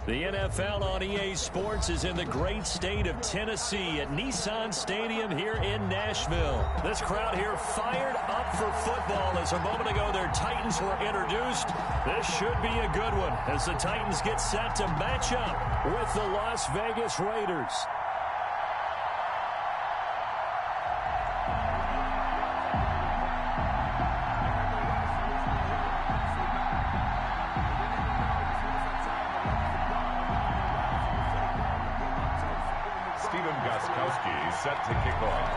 The NFL on EA Sports is in the great state of Tennessee at Nissan Stadium here in Nashville. This crowd here fired up for football as a moment ago their Titans were introduced. This should be a good one as the Titans get set to match up with the Las Vegas Raiders. Set to kick off.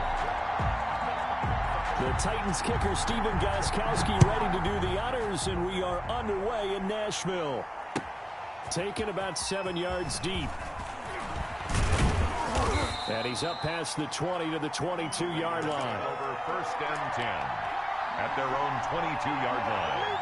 The Titans kicker Stephen Gostkowski ready to do the honors, and we are underway in Nashville. Taken about 7 yards deep. And he's up past the 20 to the 22-yard line. Over 1st and 10 at their own 22-yard line.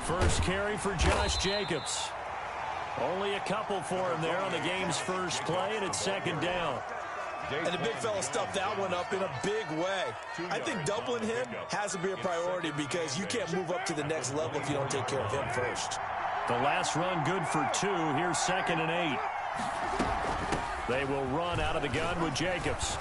First carry for Josh Jacobs. Only a couple for him there on the game's first play, and it's 2nd down. And the big fella stuffed that one up in a big way. I think doubling him has to be a priority because you can't move up to the next level if you don't take care of him first. The last run good for 2. Here's 2nd and 8. They will run out of the gun with Jacobs.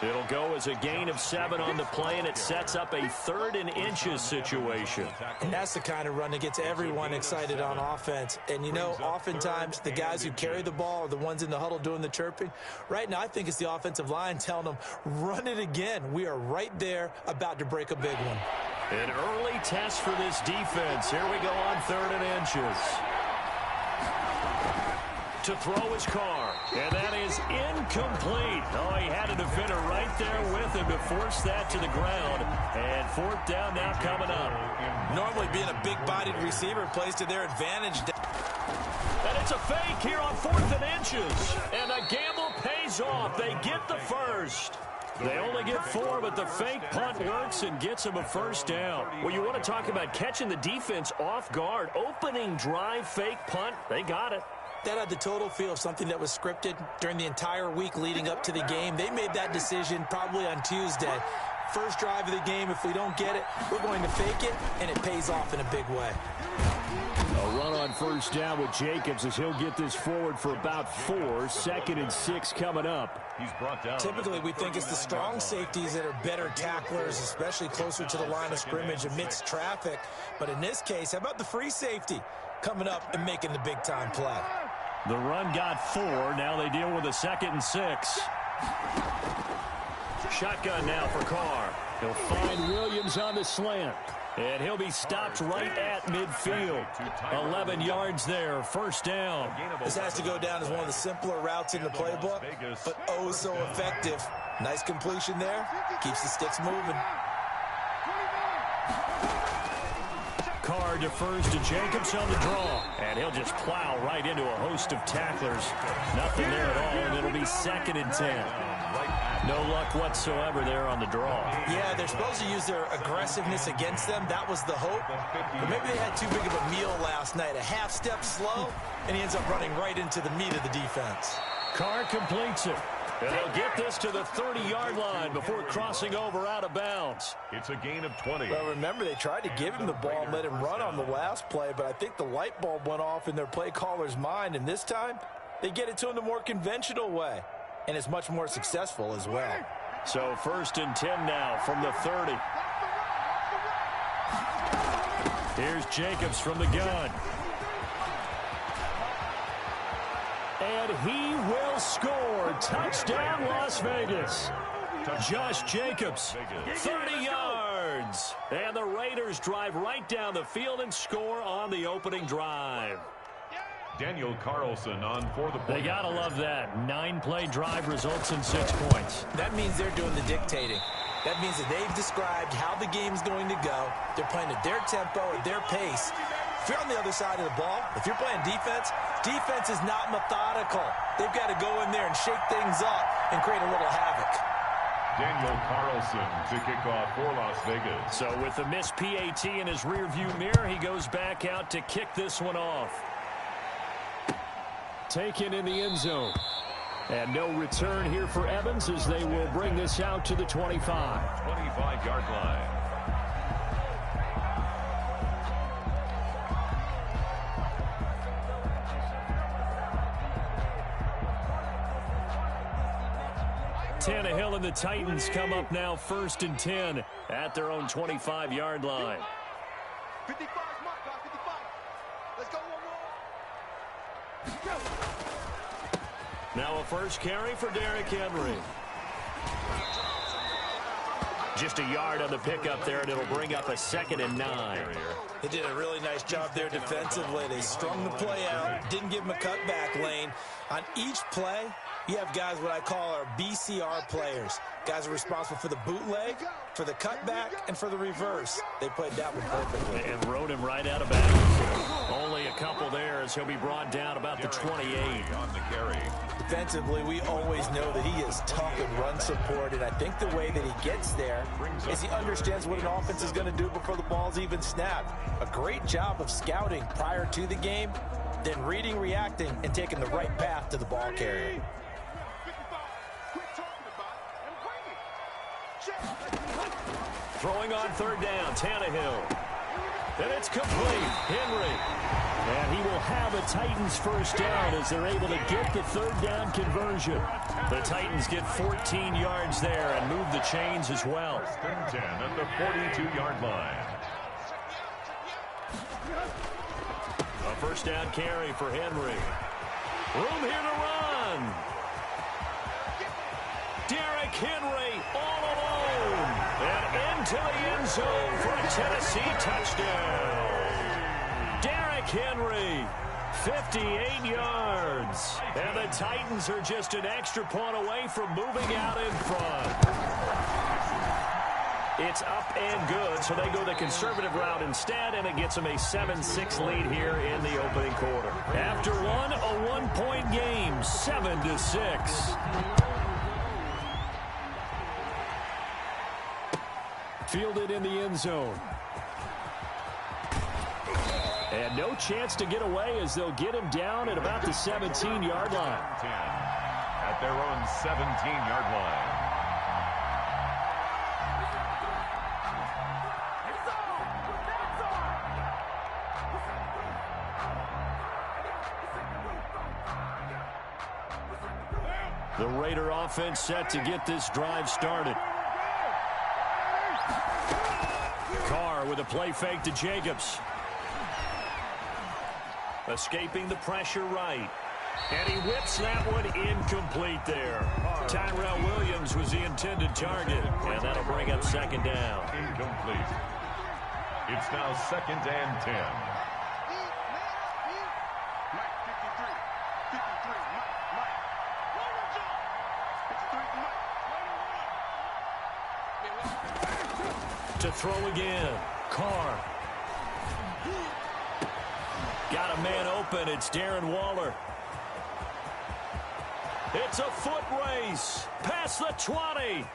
It'll go as a gain of 7 on the play, and it sets up a 3rd and inches situation. And that's the kind of run that gets everyone excited on offense. And, you know, oftentimes the guys who carry the ball are the ones in the huddle doing the chirping. Right now, I think it's the offensive line telling them, run it again. We are right there about to break a big one. An early test for this defense. Here we go on 3rd and inches. To throw his Carr, and that is incomplete. Oh, he had a defender right there with him to force that to the ground. And 4th down now coming up. Normally being a big-bodied receiver plays to their advantage. And it's a fake here on 4th and inches. And the gamble pays off. They get the first. They only get 4, but the fake punt works and gets them a 1st down. Well, you want to talk about catching the defense off guard. Opening drive, fake punt, they got it. That had the total feel of something that was scripted during the entire week leading up to the game. They made that decision probably on Tuesday. First drive of the game, if we don't get it, we're going to fake it, and it pays off in a big way. A run on 1st down with Jacobs as he'll get this forward for about 4. 2nd and 6 coming up. He's brought down. Typically, we think it's the strong safeties that are better tacklers, especially closer to the line of scrimmage amidst traffic. But in this case, how about the free safety coming up and making the big-time play? The run got 4. Now they deal with a 2nd and 6. Shotgun now for Carr. He'll find Williams on the slant. And he'll be stopped right at midfield. 11 yards there, 1st down. This has to go down as one of the simpler routes in the playbook, but oh so effective. Nice completion there. Keeps the sticks moving. Carr defers to Jacobs on the draw. And he'll just plow right into a host of tacklers. Nothing there at all, and it'll be 2nd and 10. No luck whatsoever there on the draw. Yeah, they're supposed to use their aggressiveness against them. That was the hope. But maybe they had too big of a meal last night. A half step slow, and he ends up running right into the meat of the defense. Carr completes it. And they'll get this to the 30-yard line before crossing over out of bounds. It's a gain of 20. Well, remember, they tried to give him the ball and let him run on the last play, but I think the light bulb went off in their play caller's mind, and this time they get it to him the more conventional way, and it's much more successful as well. So 1st and 10 now from the 30. Here's Jacobs from the gun. And he will score. Touchdown, Las Vegas. Josh Jacobs, 30 yards. And the Raiders drive right down the field and score on the opening drive. Daniel Carlson on for the play. They got to love that. 9-play drive results in 6 points. That means they're doing the dictating. That means that they've described how the game's going to go. They're playing at their tempo, at their pace. If you're on the other side of the ball, if you're playing defense, defense is not methodical. They've got to go in there and shake things up and create a little havoc. Daniel Carlson to kick off for Las Vegas. So with the missed PAT in his rearview mirror, he goes back out to kick this one off. Taken in the end zone. And no return here for Evans as they will bring this out to the 25. 25-yard line. Tannehill and the Titans come up now 1st and 10 at their own 25-yard line. 55, mark, 55. Let's go, Now a first carry for Derrick Henry. Just a yard on the pickup there, and it'll bring up a 2nd and 9. They did a really nice job there defensively. They strung the play out, didn't give him a cutback lane. On each play, you have guys what I call our BCR players. Guys are responsible for the bootleg, for the cutback, and for the reverse. They played that one perfectly. And rode him right out of bounds. Only a couple there as he'll be brought down about the 28. On the carry. Defensively, we always know that he is tough in run support, and I think the way that he gets there is he understands what an offense is going to do before the ball's even snapped. A great job of scouting prior to the game, then reading, reacting, and taking the right path to the ball carrier. Throwing on 3rd down, Tannehill. And it's complete. Henry. And he will have a Titans first down as they're able to get the 3rd down conversion. The Titans get 14 yards there and move the chains as well. 1st and 10 at the 42-yard line. A first down carry for Henry. Room here to run. Derrick Henry all alone. And into the end zone for a Tennessee touchdown. Derrick Henry, 58 yards. And the Titans are just an extra point away from moving out in front. It's up and good, so they go the conservative route instead, and it gets them a 7-6 lead here in the opening quarter. After one, a one-point game, 7-6. Fielded in the end zone. And no chance to get away as they'll get him down at about the 17-yard line. 10 at their own 17-yard line. The Raider offense set to get this drive started. Carr with a play fake to Jacobs. Escaping the pressure right. And he whips that one incomplete there. Tyrell Williams was the intended target. And that'll bring up 2nd down. Incomplete. It's now 2nd and 10. To throw again. Carr. Got a man open. It's Darren Waller. It's a foot race. Past the 20.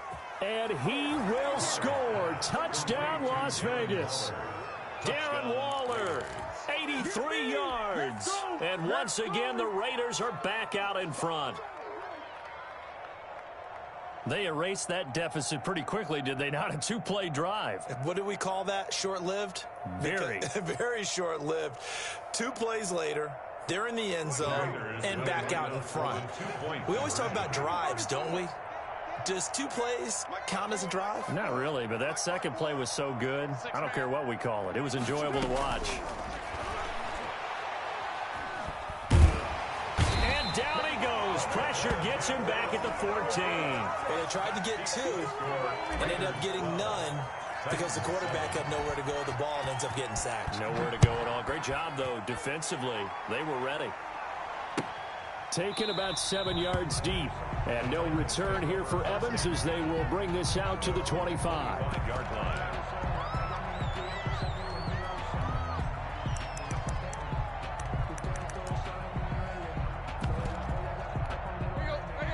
And he will score. Touchdown, Las Vegas. Darren Waller, 83 yards. And once again, the Raiders are back out in front. They erased that deficit pretty quickly, did they not? A 2-play drive. What do we call that? Short-lived? Very. Very short-lived. 2 plays later, they're in the end zone and back out in front. We always talk about drives, don't we? Does 2 plays count as a drive? Not really, but that second play was so good. I don't care what we call it. It was enjoyable to watch. And down he goes. Pressure gets him back at the 14. Well, they tried to get 2 and ended up getting none because the quarterback had nowhere to go with the ball and ends up getting sacked. Nowhere to go at all. Great job, though, defensively. They were ready. Taken about 7 yards deep. And no return here for Evans as they will bring this out to the 25-yard line.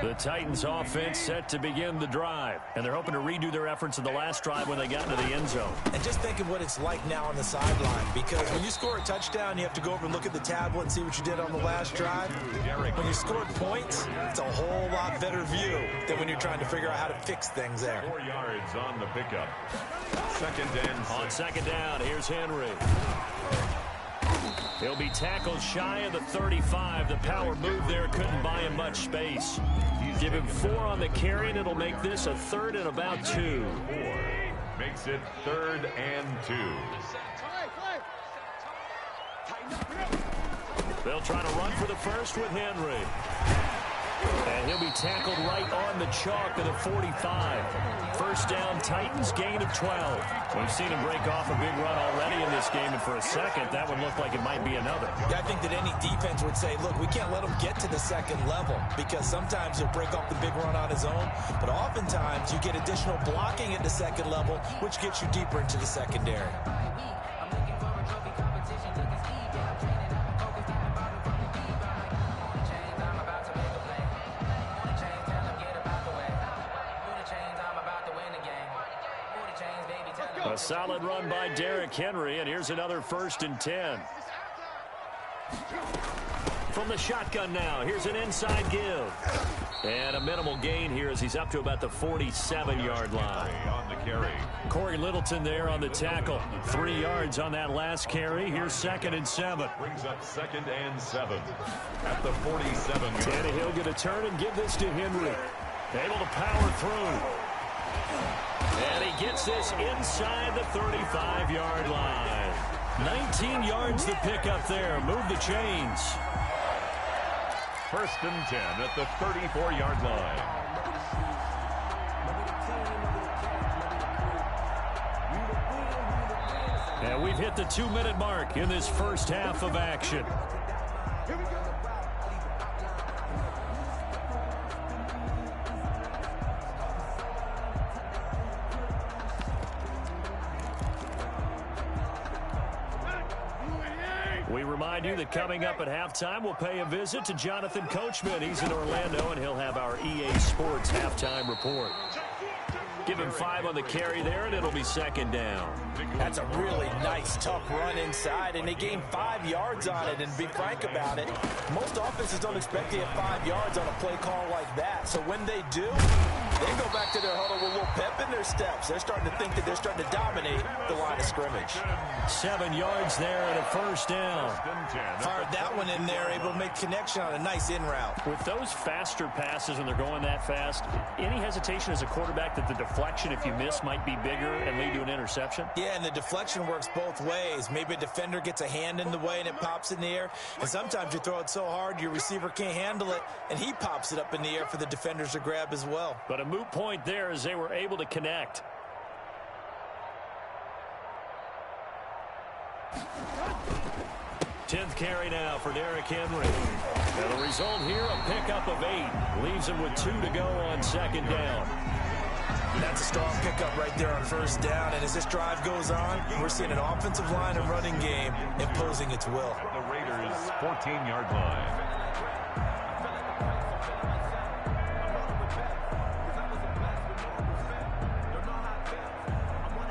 The Titans offense set to begin the drive, and they're hoping to redo their efforts in the last drive when they got into the end zone. And just think of what it's like now on the sideline, because when you score a touchdown, you have to go over and look at the tablet and see what you did on the last drive. When you scored points, it's a whole lot better view than when you're trying to figure out how to fix things there. 4 yards on the pickup. Second and 6. On second down, here's Henry. He'll be tackled shy of the 35. The power move there couldn't buy him much space. Give him 4 on the carry, and it'll make this a 3rd and about 2. 4 makes it 3rd and 2. They'll try to run for the first with Henry. And he'll be tackled right on the chalk of the 45. First down, Titans, gain of 12. We've seen him break off a big run already in this game, and for a second, that one looked like it might be another. Yeah, I think that any defense would say, look, we can't let him get to the second level, because sometimes he'll break off the big run on his own, but oftentimes you get additional blocking at the second level, which gets you deeper into the secondary. A solid run by Derrick Henry, and here's another 1st and 10. From the shotgun now, here's an inside give. And a minimal gain here as he's up to about the 47-yard line. On the carry. Corey Littleton there on the tackle. 3 yards on that last carry. Here's 2nd and 7. Brings up 2nd and 7 at the 47. Tannehill going to turn and give this to Henry. Able to power through. And he gets this inside the 35-yard line. 19 yards to pick up there. Move the chains. 1st and 10 at the 34-yard line. And we've hit the 2-minute mark in this first half of action. Here we go. We remind you that coming up at halftime, we'll pay a visit to Jonathan Coachman. He's in Orlando, and he'll have our EA Sports halftime report. Give him 5 on the carry there, and it'll be 2nd down. That's a really nice, tough run inside, and they gained 5 yards on it. And to be frank about it, most offenses don't expect to get 5 yards on a play call like that. So when they do, they go back to their huddle with a little pep in their steps. They're starting to think that they're starting to dominate the line of scrimmage. 7 yards there and a 1st down. Fired that one in there, able to make connection on a nice in route. With those faster passes when they're going that fast, any hesitation as a quarterback that the deflection, if you miss, might be bigger and lead to an interception? Yeah, and the deflection works both ways. Maybe a defender gets a hand in the way and it pops in the air. And sometimes you throw it so hard your receiver can't handle it, and he pops it up in the air for the defenders to grab as well. But a moot point there as they were able to connect. Tenth carry now for Derrick Henry. And the result here, a pickup of 8. Leaves him with 2 to go on 2nd down. That's a strong pickup right there on 1st down. And as this drive goes on, we're seeing an offensive line and running game imposing its will. The Raiders' 14-yard line.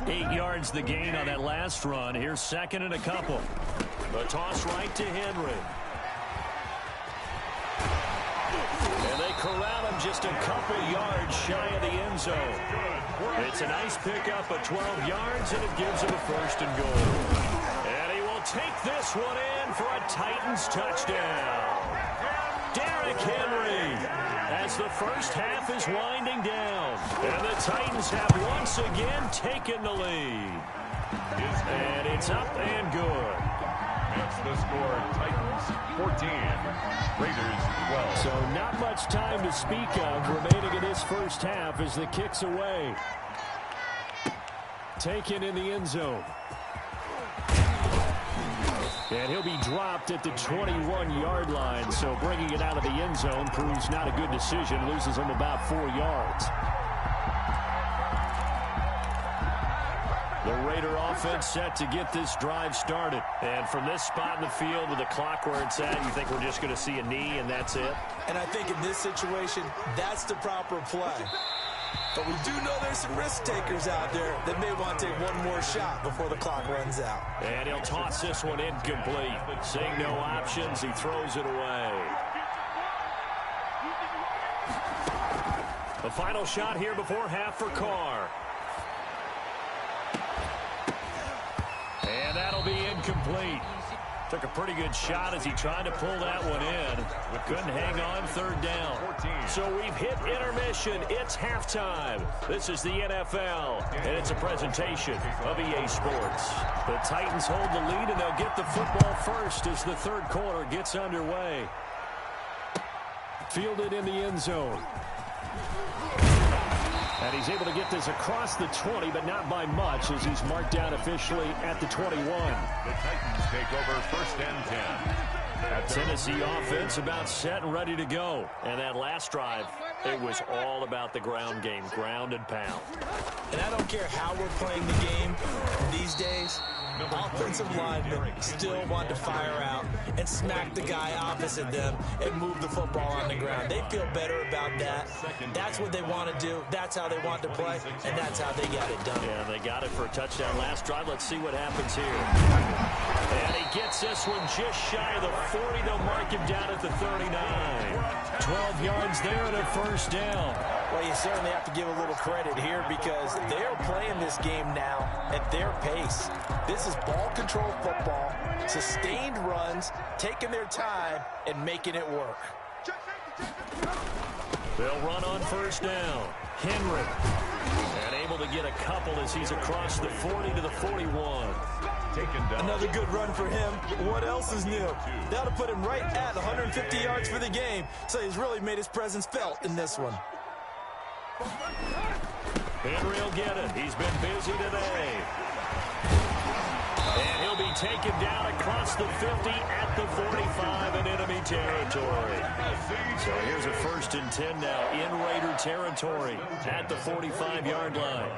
Eight yards the gain on that last run. Here's 2nd and a couple. The toss right to Henry. And they corral him just a couple yards shy of the end zone. It's a nice pickup of 12 yards, and it gives him a 1st and goal. And he will take this one in for a Titans touchdown. Derrick Henry, as the first half is winding down. And the Titans have once again taken the lead. And it's up and good. Makes the score Titans 14, Raiders 12. So not much time to speak of remaining in this first half as the kick's away. Taken in the end zone. And he'll be dropped at the 21-yard line, so bringing it out of the end zone proves not a good decision. Loses him about 4 yards. The Raider offense set to get this drive started. And from this spot in the field with the clock where it's at, you think we're just going to see a knee and that's it? And I think in this situation, that's the proper play. But we do know there's some risk takers out there that may want to take one more shot before the clock runs out. And he'll toss this one incomplete. Seeing no options, he throws it away. The final shot here before half for Carr. And that'll be incomplete. Took a pretty good shot as he tried to pull that one in. But couldn't hang on third down. So we've hit intermission. It's halftime. This is the NFL, and it's a presentation of EA Sports. The Titans hold the lead, and they'll get the football first as the third quarter gets underway. Fielded in the end zone. And he's able to get this across the 20, but not by much, as he's marked down officially at the 21. The Titans take over first and 10. Tennessee offense about set and ready to go. And that last drive, it was all about the ground game, ground and pound. And I don't care how we're playing the game these days, offensive linemen still want to fire out and smack the guy opposite them and move the football on the ground. They feel better about that. That's what they want to do. That's how they want to play, and that's how they got it done. Yeah, they got it for a touchdown last drive. Let's see what happens here. And he gets this one just shy of the 40. They'll mark him down at the 39. 12 yards there and a first down. Well, you certainly have to give a little credit here because they're playing this game now at their pace. This is ball control football, sustained runs, taking their time, and making it work. They'll run on first down. Henry. And able to get a couple as he's across the 40 to the 41. Another good run for him. What else is new? That'll put him right at 150 yards for the game, so he's really made his presence felt in this one. Henry will get it. He's been busy today. And he'll be taken down across the 50 at the 45 in enemy territory. So here's a first and 10 now in Raider territory at the 45-yard line.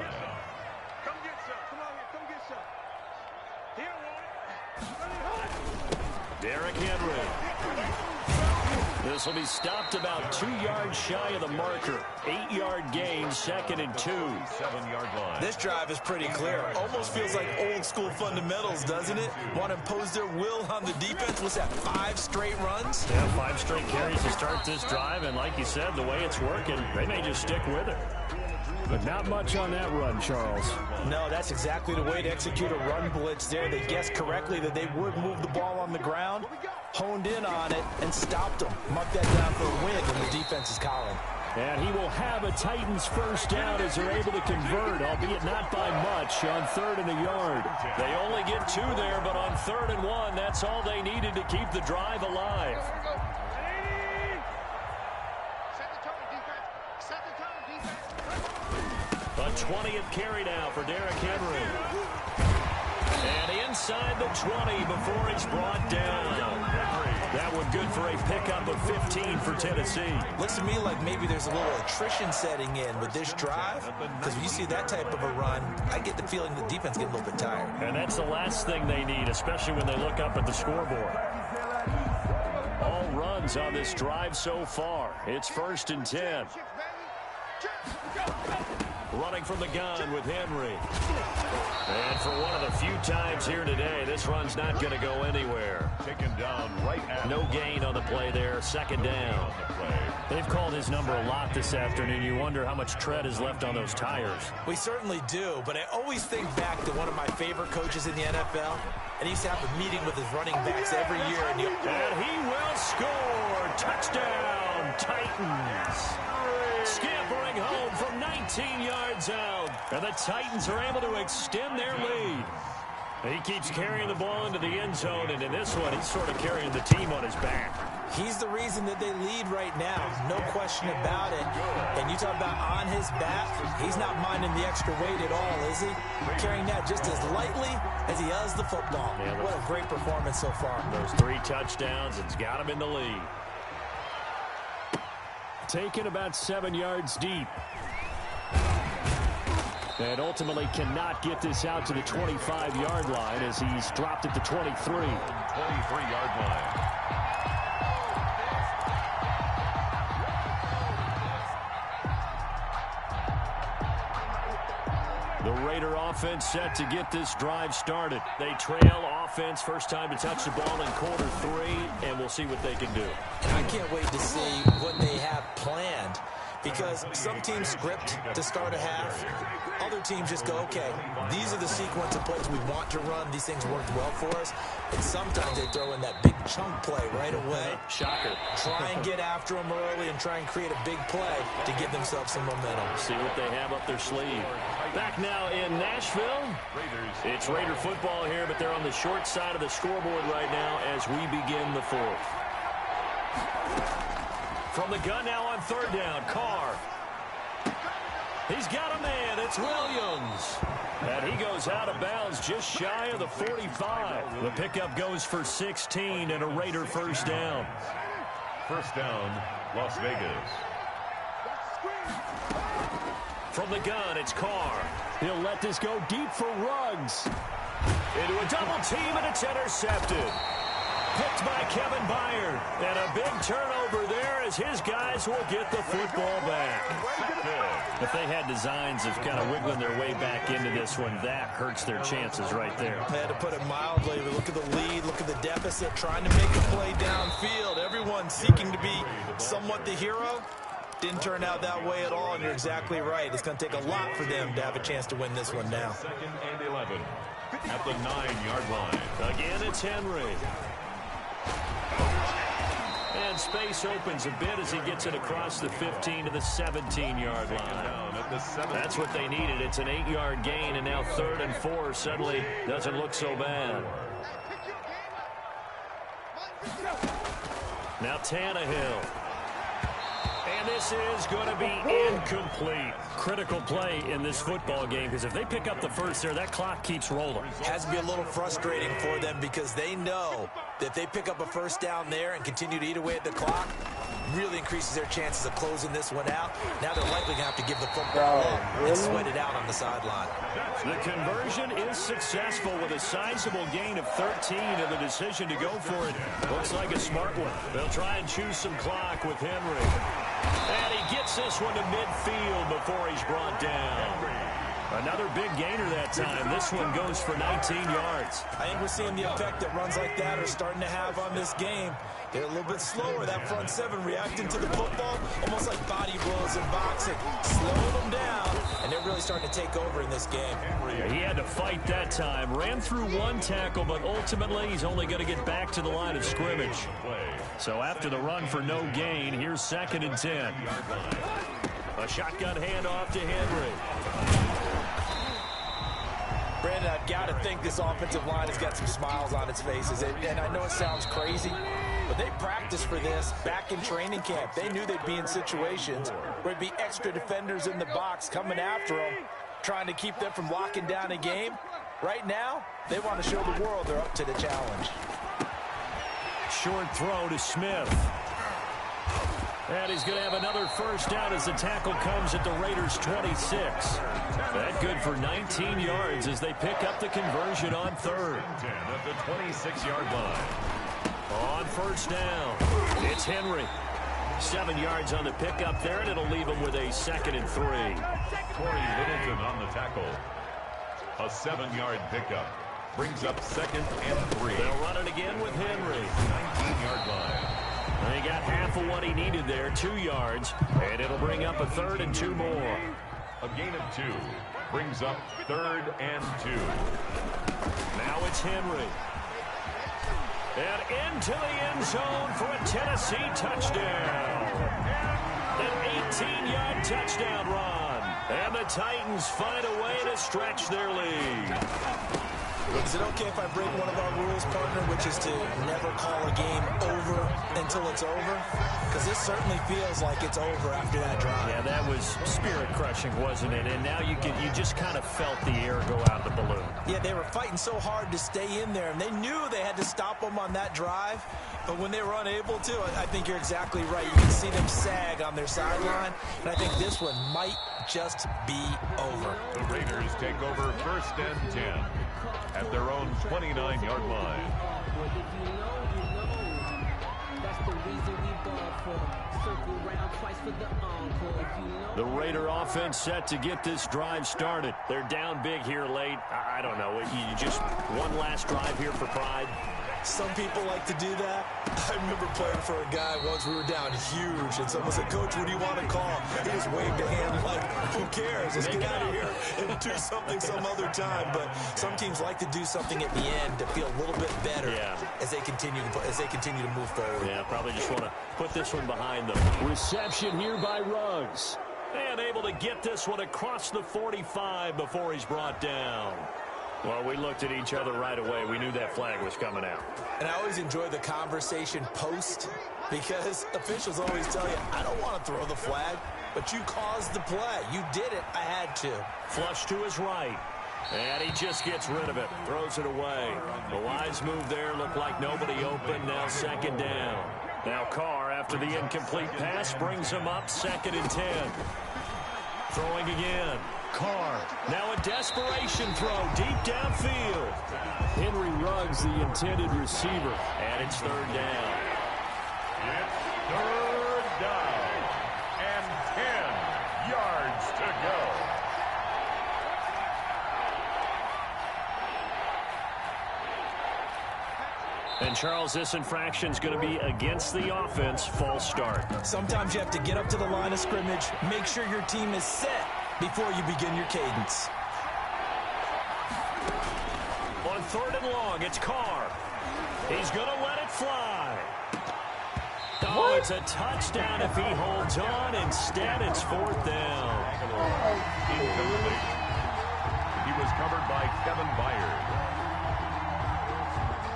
Come get some. Come on here. Come get some. Here, Derrick Henry. This will be stopped about 2 yards shy of the marker. 8-yard gain, second and 2. 7-yard line. This drive is pretty clear. Almost feels like old school fundamentals, doesn't it? Want to impose their will on the defense. What's that, 5 straight runs? Yeah, 5 straight carries to start this drive, and like you said, the way it's working, they may just stick with it. But not much on that run, Charles. No, that's exactly the way to execute a run blitz there. They guessed correctly that they would move the ball on the ground, honed in on it, and stopped them. Mark that down for a win in the defense's column. And he will have a Titans first down as they're able to convert, albeit not by much, on 3rd and a yard. They only get 2 there, but on 3rd and 1, that's all they needed to keep the drive alive. A 20th carry now for Derrick Henry. And inside the 20 before he's brought down. That one good for a pickup of 15 for Tennessee. Looks to me like maybe there's a little attrition setting in with this drive, because when you see that type of a run, I get the feeling the defense getting a little bit tired. And that's the last thing they need, especially when they look up at the scoreboard. All runs on this drive so far. It's 1st and 10. Running from the gun with Henry. And for one of the few times here today, this run's not going to go anywhere. Taken down right at No gain on the play there. 2nd down. They've called his number a lot this afternoon. You wonder how much tread is left on those tires. We certainly do, but I always think back to one of my favorite coaches in the NFL, and he used to have a meeting with his running backs every year. And he will score. Touchdown, Titans. Scampering home from 19 yards out. And the Titans are able to extend their lead. He keeps carrying the ball into the end zone, and in this one, he's sort of carrying the team on his back. He's the reason that they lead right now, no question about it. And you talk about on his back, he's not minding the extra weight at all, is he? Carrying that just as lightly as he does the football. Yeah, what a great performance so far. Those 3 touchdowns, it's got him in the lead. Taken about 7 yards deep. And ultimately cannot get this out to the 25-yard line as he's dropped at the 23. 23-yard line. The Raider offense set to get this drive started. They trail offense, first time to touch the ball in quarter 3, and we'll see what they can do. And I can't wait to see what they have planned, because some teams script to start a half. Other teams just go, okay, these are the sequence of plays we want to run. These things worked well for us. And sometimes they throw in that big chunk play right away. Shocker. Try and get after them early and try and create a big play to give themselves some momentum. See what they have up their sleeve. Back now in Nashville. It's Raider football here, but they're on the short side of the scoreboard right now as we begin the 4th. From the gun now on 3rd down, Carr. He's got a man. It's Williams. And he goes out of bounds just shy of the 45. The pickup goes for 16 and a Raider first down. First down, Las Vegas. From the gun, it's Carr. He'll let this go deep for Ruggs. Into a double team, and it's intercepted. Picked by Kevin Byard. And a big turnover there as his guys will get the football back. If they had designs of kind of wiggling their way back into this one, that hurts their chances right there. They had to put it mildly. Look at the lead, look at the deficit, trying to make a play downfield. Everyone seeking to be somewhat the hero. Didn't turn out that way at all, and you're exactly right. It's going to take a lot for them to have a chance to win this one now. 2nd and 11 at the 9-yard line. Again, it's Henry. And space opens a bit as he gets it across the 15 to the 17-yard line. That's what they needed. It's an 8-yard gain, and now 3rd and 4 suddenly doesn't look so bad. Now Tannehill. And this is going to be incomplete. Critical play in this football game, because if they pick up the first there, that clock keeps rolling. Has to be a little frustrating for them, because they know that if they pick up a first down there and continue to eat away at the clock, really increases their chances of closing this one out. Now they're likely going to have to give the football up and sweat it out on the sideline. The conversion is successful with a sizable gain of 13, and the decision to go for it looks like a smart one. They'll try and choose some clock with Henry. And he gets this one to midfield before he's brought down. Another big gainer that time. This one goes for 19 yards. I think we're seeing the effect that runs like that are starting to have on this game. They're a little bit slower, that front 7 reacting to the football, almost like body blows in boxing. Slowing them down, and they're really starting to take over in this game. He had to fight that time. Ran through one tackle, but ultimately he's only going to get back to the line of scrimmage. So after the run for no gain, here's 2nd and 10. A shotgun handoff to Henry. Brandon, I've got to think this offensive line has got some smiles on its faces. And I know it sounds crazy, but they practiced for this back in training camp. They knew they'd be in situations where there'd be extra defenders in the box coming after them, trying to keep them from locking down a game. Right now, they want to show the world they're up to the challenge. Short throw to Smith. And he's going to have another first down as the tackle comes at the Raiders' 26. That good for 19 yards as they pick up the conversion on 3rd. At the 26-yard line. On first down, it's Henry. 7 yards on the pickup there, and it'll leave him with a 2nd and 3. Corey Littleton on the tackle. A 7-yard pickup. Brings up 2nd and 3. They'll run it again with Henry. 19-yard line. And he got half of what he needed there, 2 yards, and it'll bring up a 3rd and 2 more. A gain of 2 brings up 3rd and 2. Now it's Henry. And into the end zone for a Tennessee touchdown. An 18-yard touchdown run. And the Titans find a way to stretch their lead. Is it okay if I break one of our rules, partner, which is to never call a game over until it's over? because this certainly feels like it's over after that drive. Yeah, that was spirit-crushing, wasn't it? And now you just kind of felt the air go out of the balloon. Yeah, they were fighting so hard to stay in there, and they knew they had to stop them on that drive. But when they were unable to, I think you're exactly right. You can see them sag on their sideline, and I think this one might just be over. The Raiders take over 1st and 10 at their own 29-yard line. The Raider offense set to get this drive started. They're down big here late. I don't know. You just one last drive here for pride. Some people like to do that. I remember playing for a guy once. We were down huge, and someone said, "Coach, what do you want to call?" He just waved a hand like, "Who cares? Let's get out of here and do something some other time." But some teams like to do something at the end to feel a little bit better as they continue to move forward. Yeah, probably just want to put this one behind them. Reception here by Ruggs. And able to get this one across the 45 before he's brought down. Well, we looked at each other right away. We knew that flag was coming out. And I always enjoy the conversation post because officials always tell you, I don't want to throw the flag, but you caused the play. You did it. I had to. Flush to his right. And he just gets rid of it. Throws it away. The wise move there. Looked like nobody open. Now 2nd down. Now Carr, after the incomplete pass, brings him up 2nd and 10. Throwing again. Carr, now a desperation throw deep downfield. Henry Ruggs, the intended receiver, and it's 3rd down. It's 3rd down and 10 yards to go. And Charles, this infraction's going to be against the offense. False start. Sometimes you have to get up to the line of scrimmage, make sure your team is set before you begin your cadence. On 3rd and long, it's Carr. He's going to let it fly. Oh, it's a touchdown if he holds on. Instead, it's 4th down. Incomplete. He was covered by Kevin Byard.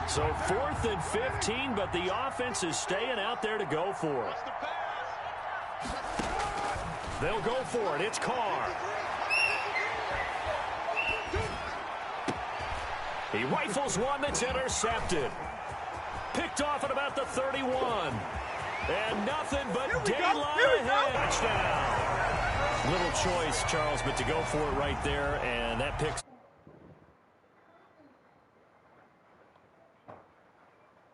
So 4th and 15, but the offense is staying out there to go for it. They'll go for it. It's Carr. He rifles one that's intercepted. Picked off at about the 31. And nothing but daylight ahead. Touchdown. Little choice, Charles, but to go for it right there, and that picks.